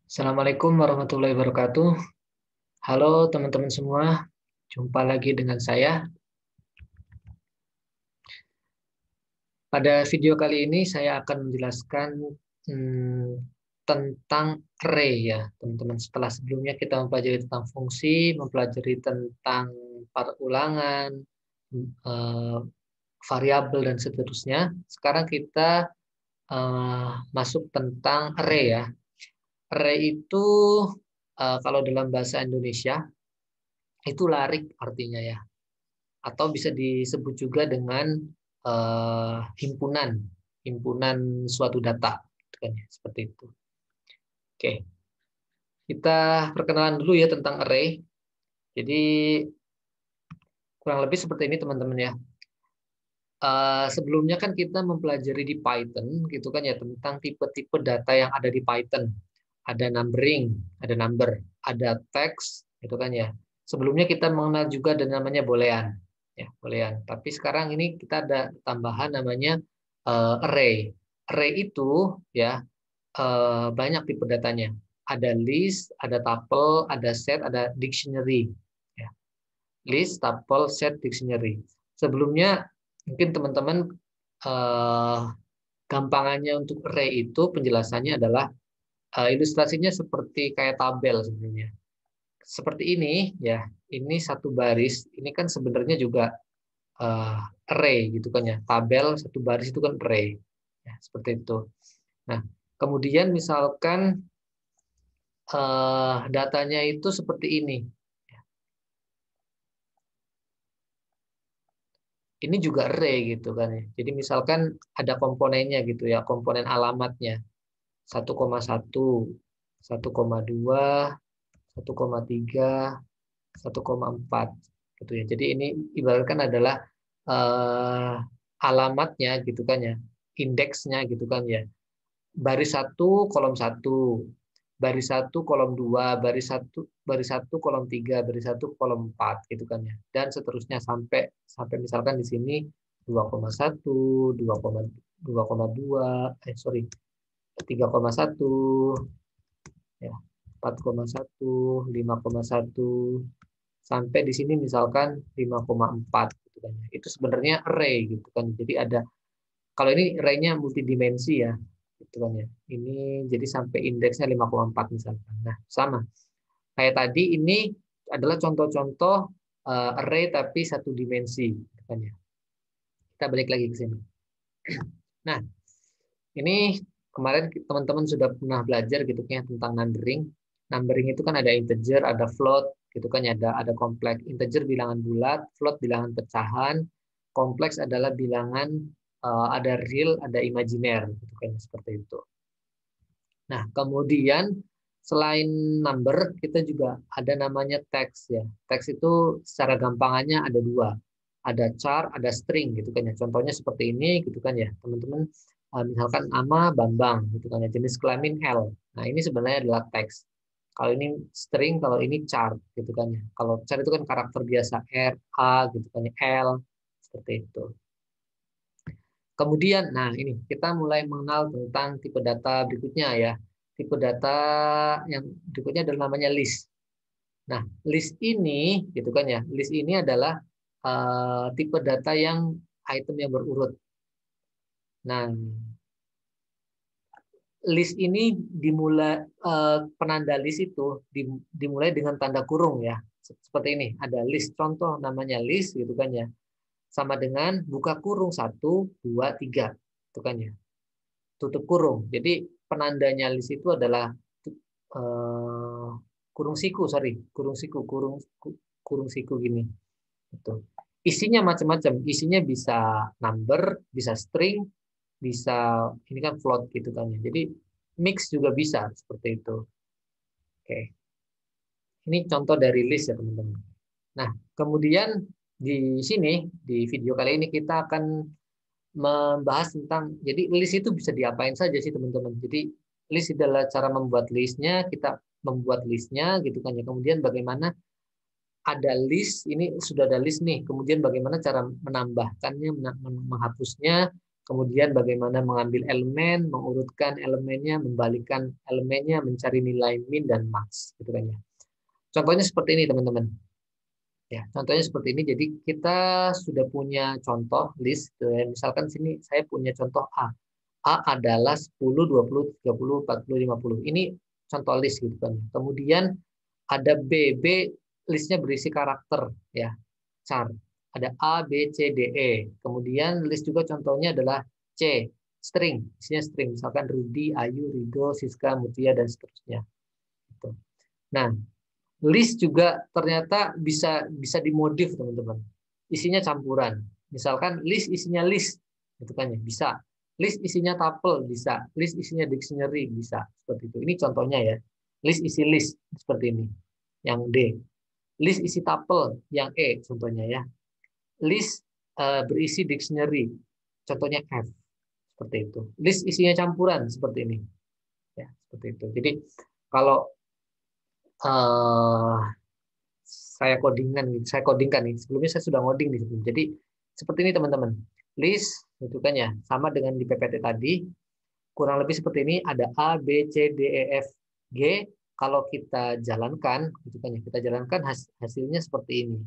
Assalamualaikum warahmatullahi wabarakatuh. Halo teman-teman semua, jumpa lagi dengan saya. Pada video kali ini saya akan menjelaskan hmm, tentang array ya, teman-teman. Setelah sebelumnya kita mempelajari tentang fungsi, mempelajari tentang perulangan, eh, variabel dan seterusnya. Sekarang kita masuk tentang array ya. Array itu kalau dalam bahasa Indonesia itu larik artinya ya, atau bisa disebut juga dengan himpunan himpunan suatu data, gitu kan ya, seperti itu. Oke, kita perkenalan dulu ya tentang array. Jadi kurang lebih seperti ini teman-teman ya. Sebelumnya kan kita mempelajari di Python gitu kan ya, tentang tipe-tipe data yang ada di Python. Ada numbering, ada number, ada text gitu kan ya. Sebelumnya kita mengenal juga ada namanya boolean ya, boolean. Tapi sekarang ini kita ada tambahan namanya array. Array itu ya banyak tipe datanya. Ada list, ada tuple, ada set, ada dictionary ya. List, tuple, set, dictionary. Sebelumnya mungkin teman-teman eh, gampangannya untuk array itu penjelasannya adalah ilustrasinya seperti kayak tabel sebenarnya. Seperti ini ya, ini satu baris, ini kan sebenarnya juga array gitu kan ya. Tabel satu baris itu kan array. Ya, seperti itu. Nah, kemudian misalkan datanya itu seperti ini. Ini juga array gitu kan ya. Jadi misalkan ada komponennya gitu ya, komponen alamatnya 1,1, 1,2, 1,3, 1,4 gitu ya. Jadi ini ibaratkan adalah eh, alamatnya gitu kan ya, indeksnya gitu kan ya. Baris satu kolom satu, baris satu kolom dua, baris satu kolom tiga, baris satu kolom 4 gitu kan ya. Dan seterusnya sampai sampai misalkan di sini 2,1, 2,2, sorry, 3,1 ya, 4,1, 5,1 sampai di sini misalkan 5,4 gitu kan ya. Itu sebenarnya array gitu kan. Jadi ada, kalau ini array-nya multidimensi ya gitu kan ya. Ini jadi sampai indeksnya 5,4 misalkan. Nah, sama. Kayak tadi ini adalah contoh-contoh array tapi satu dimensi gitu kan ya. Kita balik lagi ke sini. Nah, ini kemarin teman-teman sudah pernah belajar gitu kan ya, tentang numbering. Numbering itu kan ada integer, ada float, gitu kan ya, ada kompleks. Integer bilangan bulat, float bilangan pecahan, kompleks adalah bilangan ada real, ada imajiner, gitu kan seperti itu. Nah, kemudian selain number, kita juga ada namanya text ya. Text itu secara gampangannya ada dua. Ada char, ada string gitu kan ya. Contohnya seperti ini gitu kan ya. Teman-teman misalkan nama Bambang gitu kan ya. Jenis kelamin L. Nah, ini sebenarnya adalah text. Kalau ini string, kalau ini char gitu kan ya. Kalau char itu kan karakter biasa R, A gitu kan ya, L seperti itu. Kemudian, nah ini kita mulai mengenal tentang tipe data berikutnya ya. Tipe data yang berikutnya adalah namanya list. Nah, list ini, gitu kan ya, list ini adalah tipe data yang item yang berurut. Nah, list ini dimulai penanda list itu dimulai dengan tanda kurung ya. Seperti ini, ada list contoh namanya list gitu kan ya. Sama dengan buka kurung 1, 2, 3 itu kan ya. Tutup kurung. Jadi penandanya list itu adalah eh, kurung siku, sorry, kurung siku, kurung siku gini. Itu. Isinya macam-macam. Isinya bisa number, bisa string, bisa ini kan float gitu kan ya. Jadi mix juga bisa seperti itu. Oke. Ini contoh dari list ya teman-teman. Nah, kemudian di sini di video kali ini kita akan membahas tentang, jadi list itu bisa diapain saja sih teman-teman. Jadi list adalah cara membuat listnya, kita membuat listnya gitu kan ya. Kemudian bagaimana ada list, ini sudah ada list nih, kemudian bagaimana cara menambahkannya, menghapusnya, Kemudian bagaimana mengambil elemen, mengurutkan elemennya, membalikkan elemennya, mencari nilai min dan max, gitu kan ya. Contohnya seperti ini teman-teman. Ya, contohnya seperti ini. Jadi kita sudah punya contoh list. Misalkan sini saya punya contoh A. A adalah 10, 20, 30, 40, 50. Ini contoh list gitu kan. Kemudian ada B. B listnya berisi karakter ya, char. Ada A, B, C, D, E. Kemudian list juga contohnya adalah C, string. Isinya string. Misalkan Rudy, Ayu, Rido, Siska, Mutia, dan seterusnya. Gitu. Nah, list juga ternyata bisa dimodif teman-teman. Isinya campuran. Misalkan list isinya list, gitu kan ya, bisa. List isinya tuple bisa. List isinya dictionary bisa. Seperti itu. Ini contohnya ya. List isi list seperti ini. Yang D. List isi tuple yang E contohnya ya. List berisi dictionary. Contohnya F. Seperti itu. List isinya campuran seperti ini. Ya, seperti itu. Jadi kalau uh, saya codingkan nih. Sebelumnya saya sudah ngoding nih. Jadi seperti ini teman-teman. List itu kan ya, sama dengan di PPT tadi. Kurang lebih seperti ini, ada A, B, C, D, E, F, G. Kalau kita jalankan, gitu kan ya, kita jalankan hasilnya seperti ini.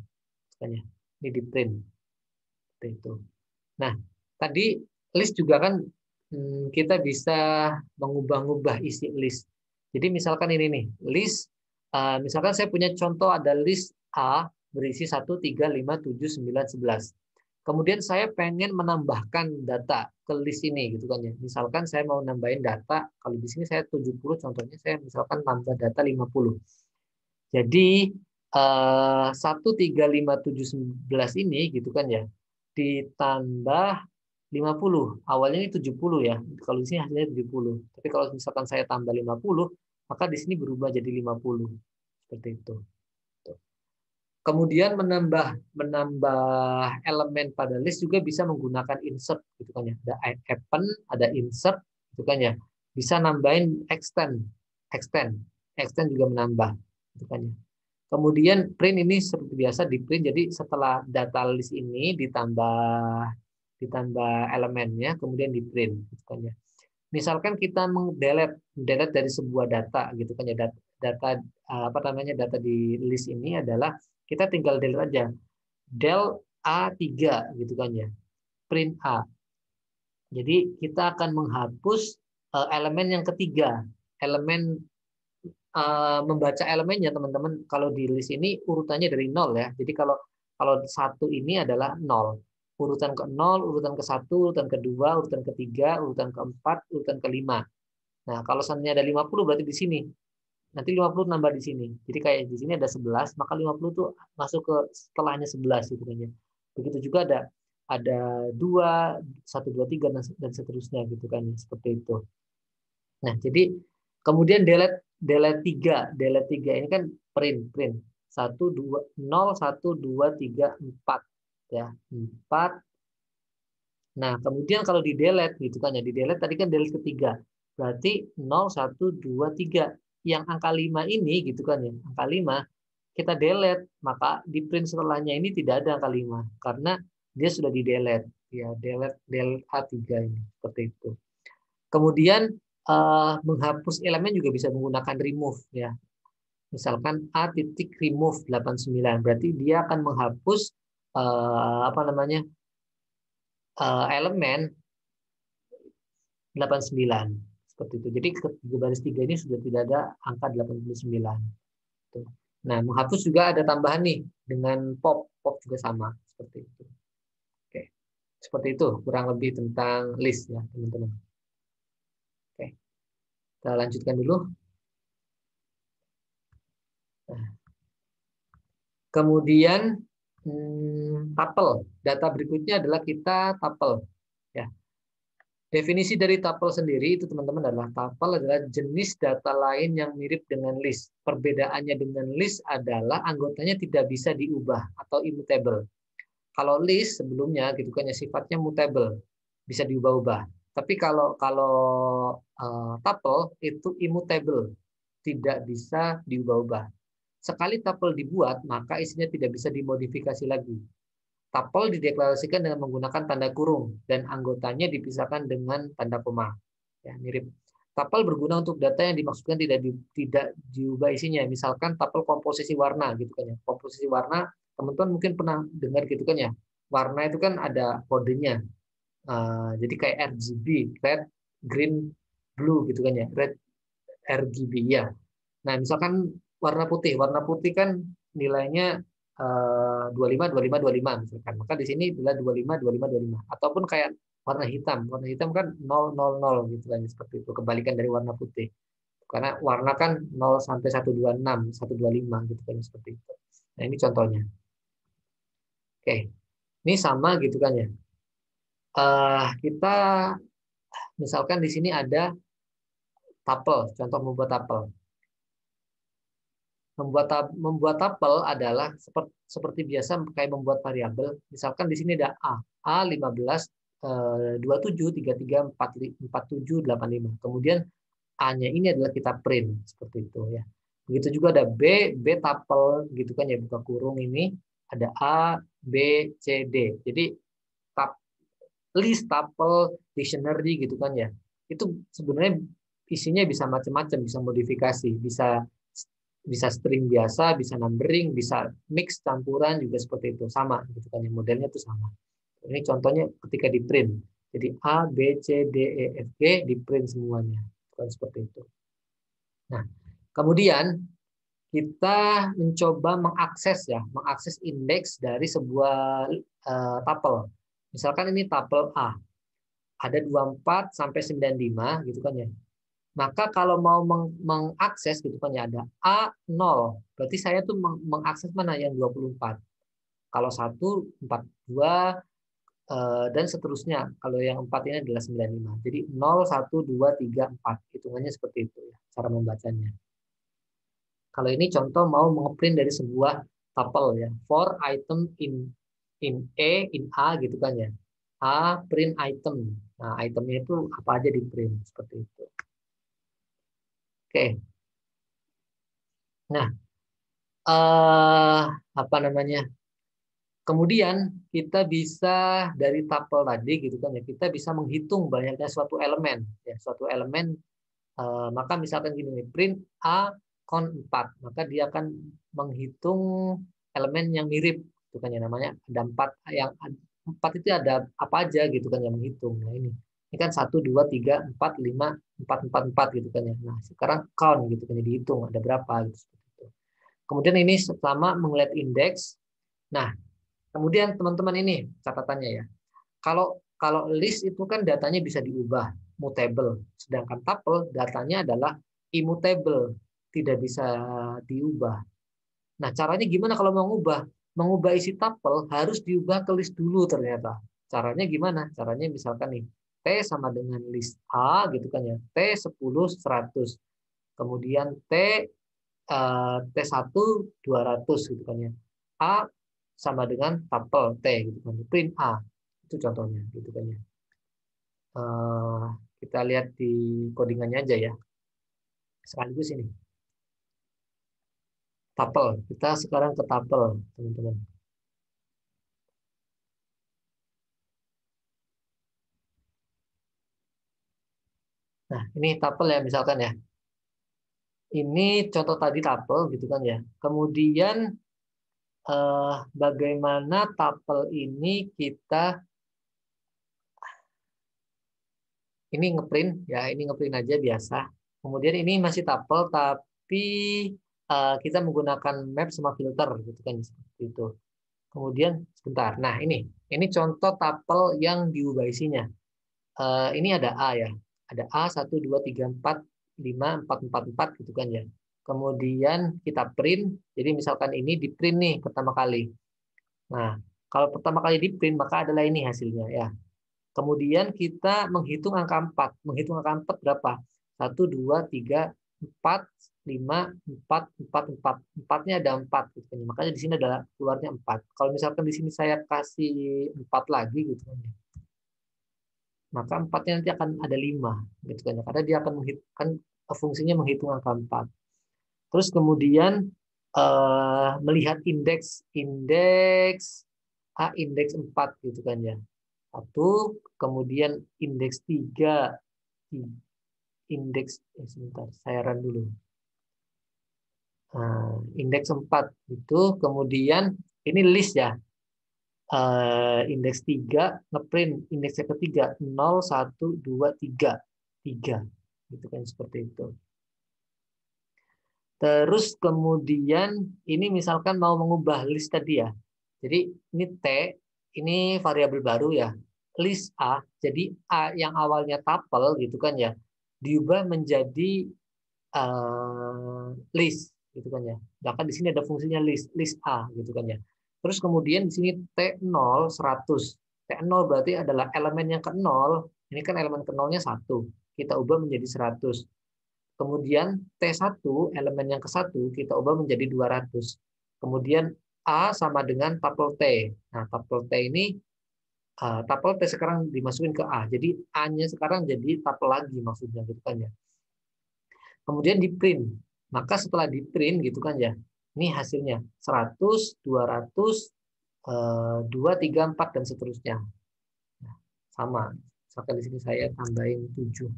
Kan ya. Ini di print. Seperti itu. Nah, tadi list juga kan kita bisa mengubah-ubah isi list. Jadi misalkan ini nih, list misalkan saya punya contoh ada list A berisi 1, 3, 5, 7, 9, 11. Kemudian saya pengen menambahkan data ke list ini gitu kan ya. Misalkan saya mau nambahin data, kalau di sini saya 70, contohnya saya misalkan tambah data 50. Jadi 1, 3, 5, 7, 11 ini gitu kan ya. Ditambah 50. Awalnya ini 70 ya. Kalau di sini hasilnya 70. Tapi kalau misalkan saya tambah 50, maka di sini berubah jadi 50. Seperti itu. Kemudian menambah elemen pada list juga bisa menggunakan insert gitu kan ya. Ada append, ada insert gitu kan ya. Bisa nambahin extend juga menambah gitu kan ya. Kemudian print ini seperti biasa di print, jadi setelah data list ini ditambah elemennya, kemudian di print gitu kan ya. Misalkan kita mendelete dari sebuah data gitu kan ya, data apa namanya, data di list ini adalah kita tinggal delete aja. Del A3 gitu kan ya. Print A. Jadi kita akan menghapus elemen yang ketiga, elemen membaca elemennya teman-teman. Kalau di list ini urutannya dari 0 ya. Jadi kalau satu ini adalah 0. Urutan ke 0, urutan ke 1, urutan kedua, urutan ketiga, urutan keempat, urutan kelima. Nah, kalau seandainya ada 50 berarti di sini. Nanti 50 nambah di sini. Jadi kayak di sini ada 11, maka 50 tuh masuk ke setelahnya 11 gitu kan ya. Begitu juga ada 2, 1, 2, 3 dan seterusnya gitu kan, seperti itu. Nah, jadi kemudian delete 3 ini kan print 1 2 0 1 2 3 4 ya, 4. Nah, kemudian kalau di delete gitu kan ya, di delete tadi kan delete ketiga. Berarti 0 1 2 3. Yang angka 5 ini gitu kan ya, angka 5 kita delete, maka di print setelahnya ini tidak ada angka 5 karena dia sudah di delete ya, delete A3 ini seperti itu. Kemudian menghapus elemen juga bisa menggunakan remove ya. Misalkan A titik remove 89, berarti dia akan menghapus apa namanya, elemen 89 seperti itu. Jadi di baris 3 ini sudah tidak ada angka 89. Nah, menghapus juga ada tambahan nih dengan pop juga sama seperti itu. Oke. Seperti itu kurang lebih tentang list ya, teman-teman. Oke. Kita lanjutkan dulu. Nah, kemudian tuple. Data berikutnya adalah kita tuple. Ya. Definisi dari tuple sendiri itu teman-teman adalah tuple adalah jenis data lain yang mirip dengan list. Perbedaannya dengan list adalah anggotanya tidak bisa diubah atau immutable. Kalau list sebelumnya gitu kan ya sifatnya mutable, bisa diubah-ubah. Tapi kalau tuple itu immutable, tidak bisa diubah-ubah. Sekali tuple dibuat, maka isinya tidak bisa dimodifikasi lagi. Tuple dideklarasikan dengan menggunakan tanda kurung dan anggotanya dipisahkan dengan tanda koma. Ya, mirip. Tuple berguna untuk data yang dimaksudkan tidak diubah isinya. Misalkan tuple komposisi warna gitu kan ya. Komposisi warna, teman-teman mungkin pernah dengar gitu kan ya. Warna itu kan ada kodenya. Jadi kayak RGB, red, green, blue gitu kan ya. Red, RGB ya. Nah, misalkan warna putih kan nilainya 25, 25, 25 misalkan. Maka di sini adalah 25, 25, 25. Ataupun kayak warna hitam. Warna hitam kan 0, 0, 0 gitu kan seperti itu. Kebalikan dari warna putih. Karena warna kan 0 sampai 126, 125 gitu kan seperti itu. Nah, ini contohnya. Oke. Ini sama gitu kan ya. Kita misalkan di sini ada tuple, contoh membuat tuple. Membuat tuple adalah seperti biasa kayak membuat variabel. Misalkan di sini ada A 15 27 33 47 85. Kemudian A-nya ini adalah kita print seperti itu ya. Begitu juga ada B tuple gitu kan ya, buka kurung ini ada A B C D. Jadi list tuple dictionary gitu kan ya. Itu sebenarnya isinya bisa macam-macam, bisa modifikasi, bisa string biasa, bisa numbering, bisa mix campuran juga seperti itu, sama gitu kan, yang modelnya itu sama. Ini contohnya ketika di print, jadi A B C D E F G di print semuanya, kan seperti itu. Nah, kemudian kita mencoba mengakses indeks dari sebuah tuple. Misalkan ini tuple A, ada 24 sampai 95 gitu kan ya. Maka kalau mau mengakses gitu kan ya, ada A0. Berarti saya tuh mengakses mana yang 24. Kalau 1, 42 dan seterusnya. Kalau yang 4 ini adalah 95. Jadi 0, 1, 2, 3, 4. Hitungannya seperti itu ya, cara membacanya. Kalau ini contoh mau mengeprint dari sebuah tuple ya. For item in A gitu kan ya. A print item. Nah, itemnya itu apa aja di print seperti itu. Oke. Nah, apa namanya? Kemudian kita bisa dari tuple tadi gitu kan ya, kita bisa menghitung banyaknya suatu elemen ya, suatu elemen. Maka misalkan gini nih, print A kon 4, maka dia akan menghitung elemen yang mirip gitu kan ya, namanya ada 4, yang 4 itu ada apa aja gitu kan yang menghitung. Nah, ini kan 1 2 3 4 5 4 4 4 gitu kan ya. Nah, sekarang count gitu kan ya, dihitung ada berapa gitu. Kemudian ini sama melihat indeks. Nah, kemudian teman-teman ini catatannya ya. Kalau list itu kan datanya bisa diubah, mutable. Sedangkan tuple datanya adalah immutable, tidak bisa diubah. Nah, caranya gimana kalau mau mengubah? Mengubah isi tuple harus diubah ke list dulu ternyata. Caranya gimana? Caranya misalkan nih, T sama dengan list A gitu kan ya. T 10 100. Kemudian T1 200 gitu kan ya. A sama dengan tuple T gitu kan. Print A. Itu contohnya gitu kan ya. Kita lihat di codingannya aja ya. Sekaligus ini. Tuple. Kita sekarang ke tuple, teman-teman. Nah, ini tuple ya misalkan ya. Ini contoh tadi tuple gitu kan ya. Kemudian bagaimana tuple ini kita ini ngeprint ya, ini ngeprint aja biasa. Kemudian ini masih tuple tapi kita menggunakan map sama filter gitu kan seperti itu. Kemudian sebentar. Nah, ini contoh tuple yang diubah isinya. Ini ada A ya. Ada A 1 2 3 4 5 4 4 4 gitu kan ya. Kemudian kita print. Jadi misalkan ini di print nih pertama kali. Nah, kalau pertama kali di print maka adalah ini hasilnya ya. Kemudian kita menghitung angka 4. Menghitung angka 4 berapa? 1, 2, 3, 4, 5, 4, 4, 4. 4-nya ada 4. Gitu. Makanya di sini adalah keluarnya 4. Kalau misalkan di sini saya kasih 4 lagi, gitu, maka 4-nya nanti akan ada 5. Gitu, karena dia akan menghitungkan fungsinya menghitung angka 4. Terus kemudian melihat indeks A indeks 4 gitu kan ya. Satu, kemudian indeks 3, indeks sebentar, saya run dulu. Nah, indeks 4 itu kemudian ini list ya. Indeks 3 ngeprint indeks yang ketiga 0, 1, 2, 3. 3. Gitu kan seperti itu. Terus kemudian ini misalkan mau mengubah list tadi ya. Jadi ini T, ini variabel baru ya. List A, jadi A yang awalnya tuple gitu kan ya, diubah menjadi list gitu kan ya. Bahkan di sini ada fungsinya list A gitu kan ya. Terus kemudian di sini T0 100. T0 berarti adalah elemen yang ke-0. Ini kan elemen ke-0-nya 1. Kita ubah menjadi 100. Kemudian T1 elemen yang ke-1 kita ubah menjadi 200. Kemudian A sama dengan tuple T. Nah, tuple T ini tuple T sekarang dimasukin ke A. Jadi A-nya sekarang jadi tuple lagi maksudnya gitu kan ya. Kemudian di print. Maka setelah di print gitu kan ya. Ini hasilnya 100, 200, 2, 3, 4 dan seterusnya. Nah, sama. Misalkan di sini saya tambahin 7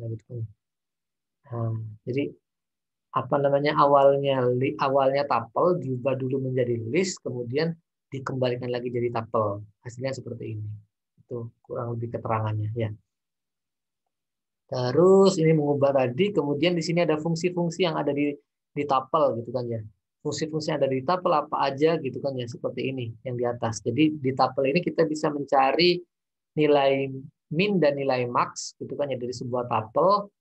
gitu kan. Nah, jadi apa namanya awalnya tuple diubah dulu menjadi list, kemudian dikembalikan lagi jadi tuple. Hasilnya seperti ini. Itu kurang lebih keterangannya ya. Terus ini mengubah tadi, kemudian di sini ada fungsi-fungsi yang ada di tuple gitu kan ya. Fungsi-fungsi yang ada di tuple apa aja gitu kan ya, seperti ini yang di atas. Jadi di tuple ini kita bisa mencari nilai min dan nilai max gitu kan ya dari sebuah tuple.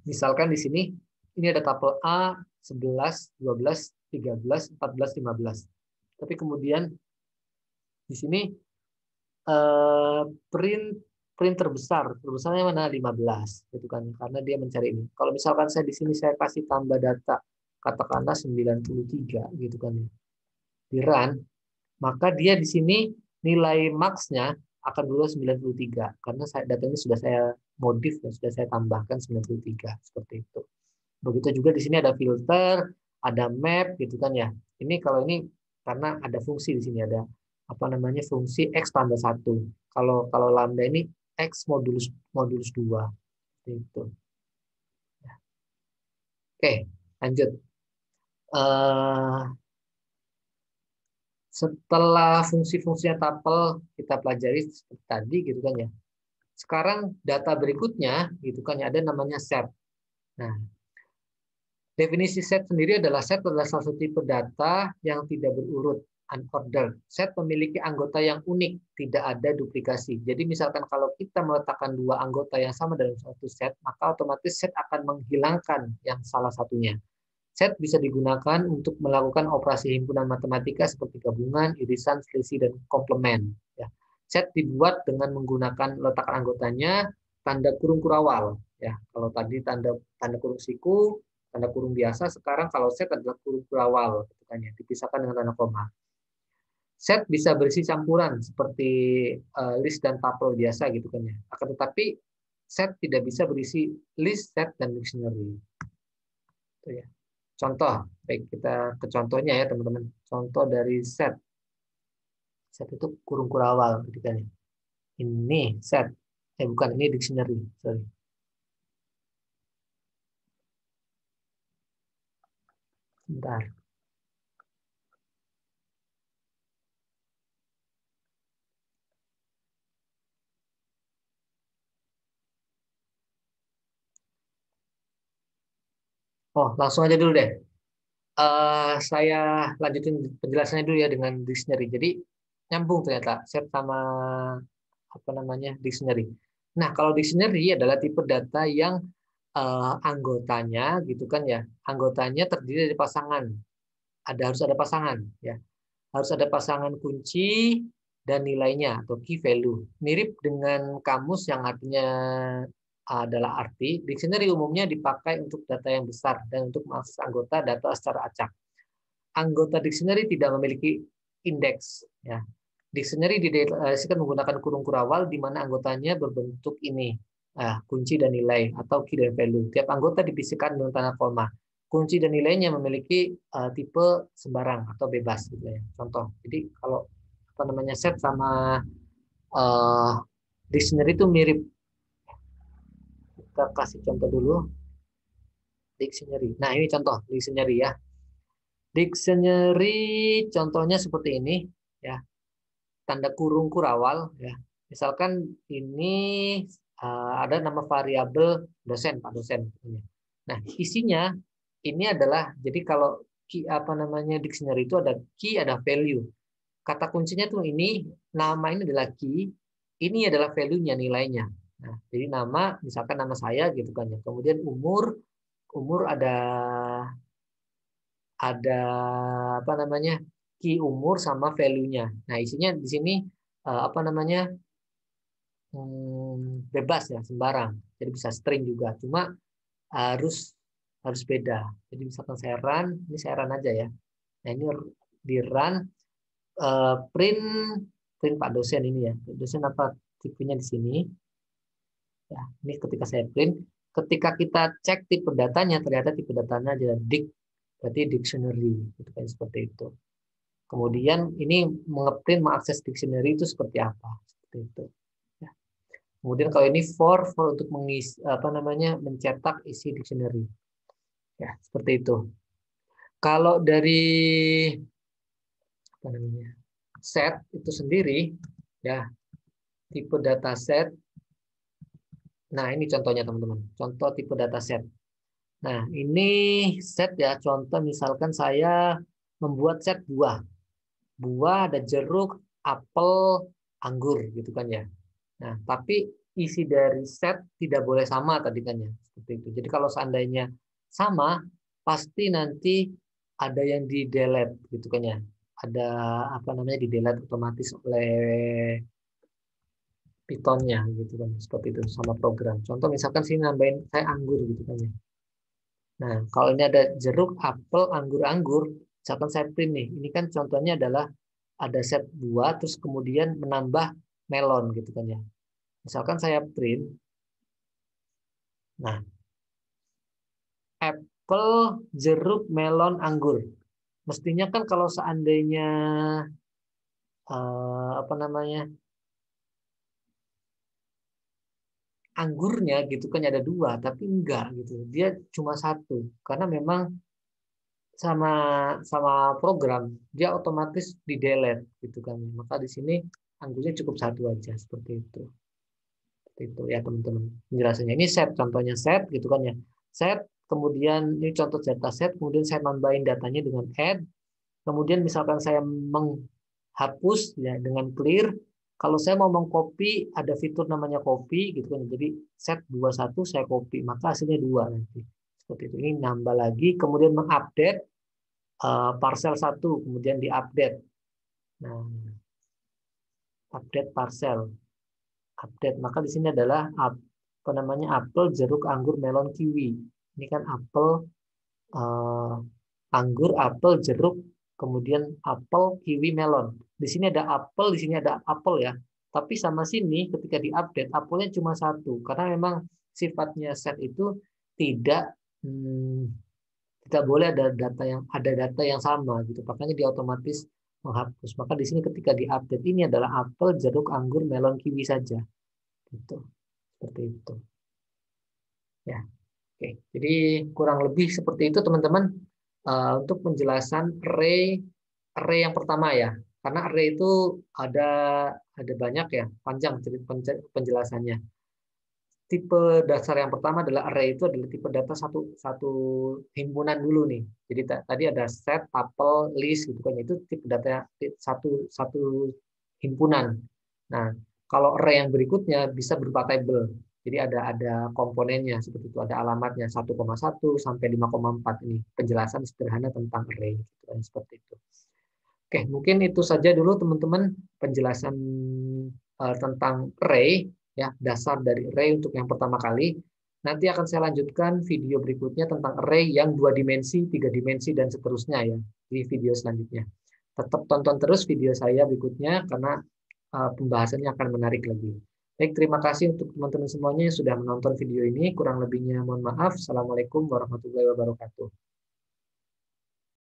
Misalkan di sini ini ada tuple A 11, 12, 13, 14, 15. Tapi kemudian di sini print terbesarnya mana 15 gitu kan, karena dia mencari ini. Kalau misalkan saya di sini saya kasih tambah data katakanlah 93 gitu kan di run, maka dia di sini nilai max-nya akan dulu 93 karena datanya sudah saya modif dan sudah saya tambahkan 93 seperti itu. Begitu juga di sini ada filter, ada map gitu kan ya. Ini kalau ini karena ada fungsi di sini, ada apa namanya fungsi x tambah 1. Kalau lambda ini x modulus modulus 2 itu. Oke, lanjut. Setelah fungsi-fungsinya tuple kita pelajari seperti tadi gitu kan ya. Sekarang data berikutnya gitu kan ya, ada namanya set. Nah, definisi set sendiri adalah set adalah salah satu tipe data yang tidak berurut, unordered. Set memiliki anggota yang unik, tidak ada duplikasi. Jadi misalkan kalau kita meletakkan dua anggota yang sama dalam satu set, maka otomatis set akan menghilangkan yang salah satunya. Set bisa digunakan untuk melakukan operasi himpunan matematika seperti gabungan, irisan, selisih, dan komplement. Ya. Set dibuat dengan menggunakan letakan anggotanya tanda kurung kurawal. Ya, kalau tadi tanda kurung siku, tanda kurung biasa, sekarang kalau set adalah kurung kurawal, gitu kan ya, dipisahkan dengan tanda koma. Set bisa berisi campuran seperti list dan tuple biasa gitu kan ya. Akan tetapi set tidak bisa berisi list, set, dan dictionary. Itu ya. Contoh, baik kita ke contohnya ya teman-teman. Contoh dari set. Set itu kurung kurawal gitu kan ya. Ini set. Bukan, ini dictionary. Sorry. Bentar. Oh, langsung aja dulu deh. Saya lanjutin penjelasannya dulu ya dengan dictionary. Jadi nyambung ternyata set sama apa namanya dictionary. Nah, kalau dictionary adalah tipe data yang anggotanya gitu kan ya. Anggotanya terdiri dari pasangan. Harus ada pasangan ya. Harus ada pasangan kunci dan nilainya atau key value. Mirip dengan kamus yang artinya adalah arti, dictionary umumnya dipakai untuk data yang besar dan untuk mengakses anggota data secara acak. Anggota dictionary tidak memiliki indeks. Ya. Dictionary dideklarasikan menggunakan kurung kurawal di mana anggotanya berbentuk ini, kunci dan nilai atau key dan value. Tiap anggota dipisahkan dengan tanda koma. Kunci dan nilainya memiliki tipe sembarang atau bebas gitu ya. Contoh. Jadi kalau apa namanya set sama dictionary itu mirip. Kita kasih contoh dulu dictionary. Nah, ini contoh dictionary ya. Dictionary contohnya seperti ini ya. Tanda kurung kurawal ya. Misalkan ini ada nama variabel dosen, Pak dosen. Nah, isinya ini adalah jadi kalau key, apa namanya dictionary itu ada key, ada value. Kata kuncinya tuh ini nama ini adalah key, ini adalah value-nya nilainya. Nah, jadi nama misalkan nama saya gitu kan ya. Kemudian umur ada apa namanya key umur sama value-nya. Nah, isinya di sini apa namanya bebas ya, sembarang. Jadi bisa string juga. Cuma harus harus beda. Jadi misalkan saya run, ini saya run aja ya. Nah, ini di run print print Pak dosen ini ya. Dosen apa tipenya di sini. Ya, ini ketika saya print, ketika kita cek tipe datanya, ternyata tipe datanya adalah dict, berarti dictionary, gitu kan seperti itu. Kemudian ini mengeprint mengakses dictionary itu seperti apa, seperti itu. Ya. Kemudian kalau ini for untuk mengisi apa namanya mencetak isi dictionary, ya seperti itu. Kalau dari apa namanya set itu sendiri, ya tipe dataset. Nah ini contohnya teman-teman, contoh tipe dataset. Nah, ini set ya, contoh misalkan saya membuat set buah. Buah ada jeruk, apel, anggur gitu kan ya. Nah, tapi isi dari set tidak boleh sama tadi kan ya. Seperti itu. Jadi kalau seandainya sama, pasti nanti ada yang di delete gitu kan ya. Ada apa namanya di delete otomatis oleh Python-nya gitu kan. Seperti itu sama program. Contoh misalkan sini nambahin saya anggur gitu kan ya. Nah, kalau ini ada jeruk, apel, anggur, misalkan saya print nih. Ini kan contohnya adalah ada set buah, terus kemudian menambah melon gitu kan ya. Misalkan saya print, nah, apel, jeruk, melon, anggur. Mestinya kan kalau seandainya apa namanya anggurnya gitu kan ada dua, tapi enggak gitu. Dia cuma satu, karena memang sama sama program dia otomatis di delete gitu kan. Maka di sini anggurnya cukup satu aja seperti itu. Seperti itu ya teman-teman. Penjelasannya ini set contohnya set gitu kan ya. Set kemudian ini contoh data set kemudian saya nambahin datanya dengan add. Kemudian misalkan saya menghapus ya dengan clear. Kalau saya mau mengcopy ada fitur namanya copy gitu kan. Jadi set 21 saya copy maka hasilnya 2 nanti. Seperti itu. Ini nambah lagi kemudian mengupdate parcel 1 kemudian diupdate. Nah, update parcel, update. Maka di sini adalah apa namanya apel, jeruk, anggur, melon, kiwi. Ini kan apel, anggur, apel, jeruk, kemudian apel, kiwi, melon. Di sini ada apel, di sini ada apel ya. Tapi sama sini ketika diupdate apelnya cuma satu karena memang sifatnya set itu tidak tidak boleh ada data yang sama gitu. Makanya dia otomatis menghapus. Maka di sini ketika diupdate ini adalah apel, jeruk, anggur, melon, kiwi saja. Gitu. Seperti itu. Ya. Oke. Jadi kurang lebih seperti itu teman-teman untuk penjelasan array yang pertama ya. Karena array itu ada banyak ya, panjang penjelasannya. Tipe dasar yang pertama adalah array itu adalah tipe data satu satu himpunan dulu nih. Jadi tadi ada set, tuple, list gitu kan. Itu tipe data satu satu himpunan. Nah, kalau array yang berikutnya bisa berupa tabel. Jadi ada komponennya seperti itu, ada alamatnya 1,1 sampai 5,4 ini penjelasan sederhana tentang array gitu kan seperti itu. Oke, mungkin itu saja dulu teman-teman penjelasan tentang array ya, dasar dari array untuk yang pertama kali. Nanti akan saya lanjutkan video berikutnya tentang array yang 2 dimensi, 3 dimensi dan seterusnya ya di video selanjutnya. Tetap tonton terus video saya berikutnya karena pembahasannya akan menarik lagi. Baik, terima kasih untuk teman-teman semuanya yang sudah menonton video ini. Kurang lebihnya mohon maaf. Assalamualaikum warahmatullahi wabarakatuh.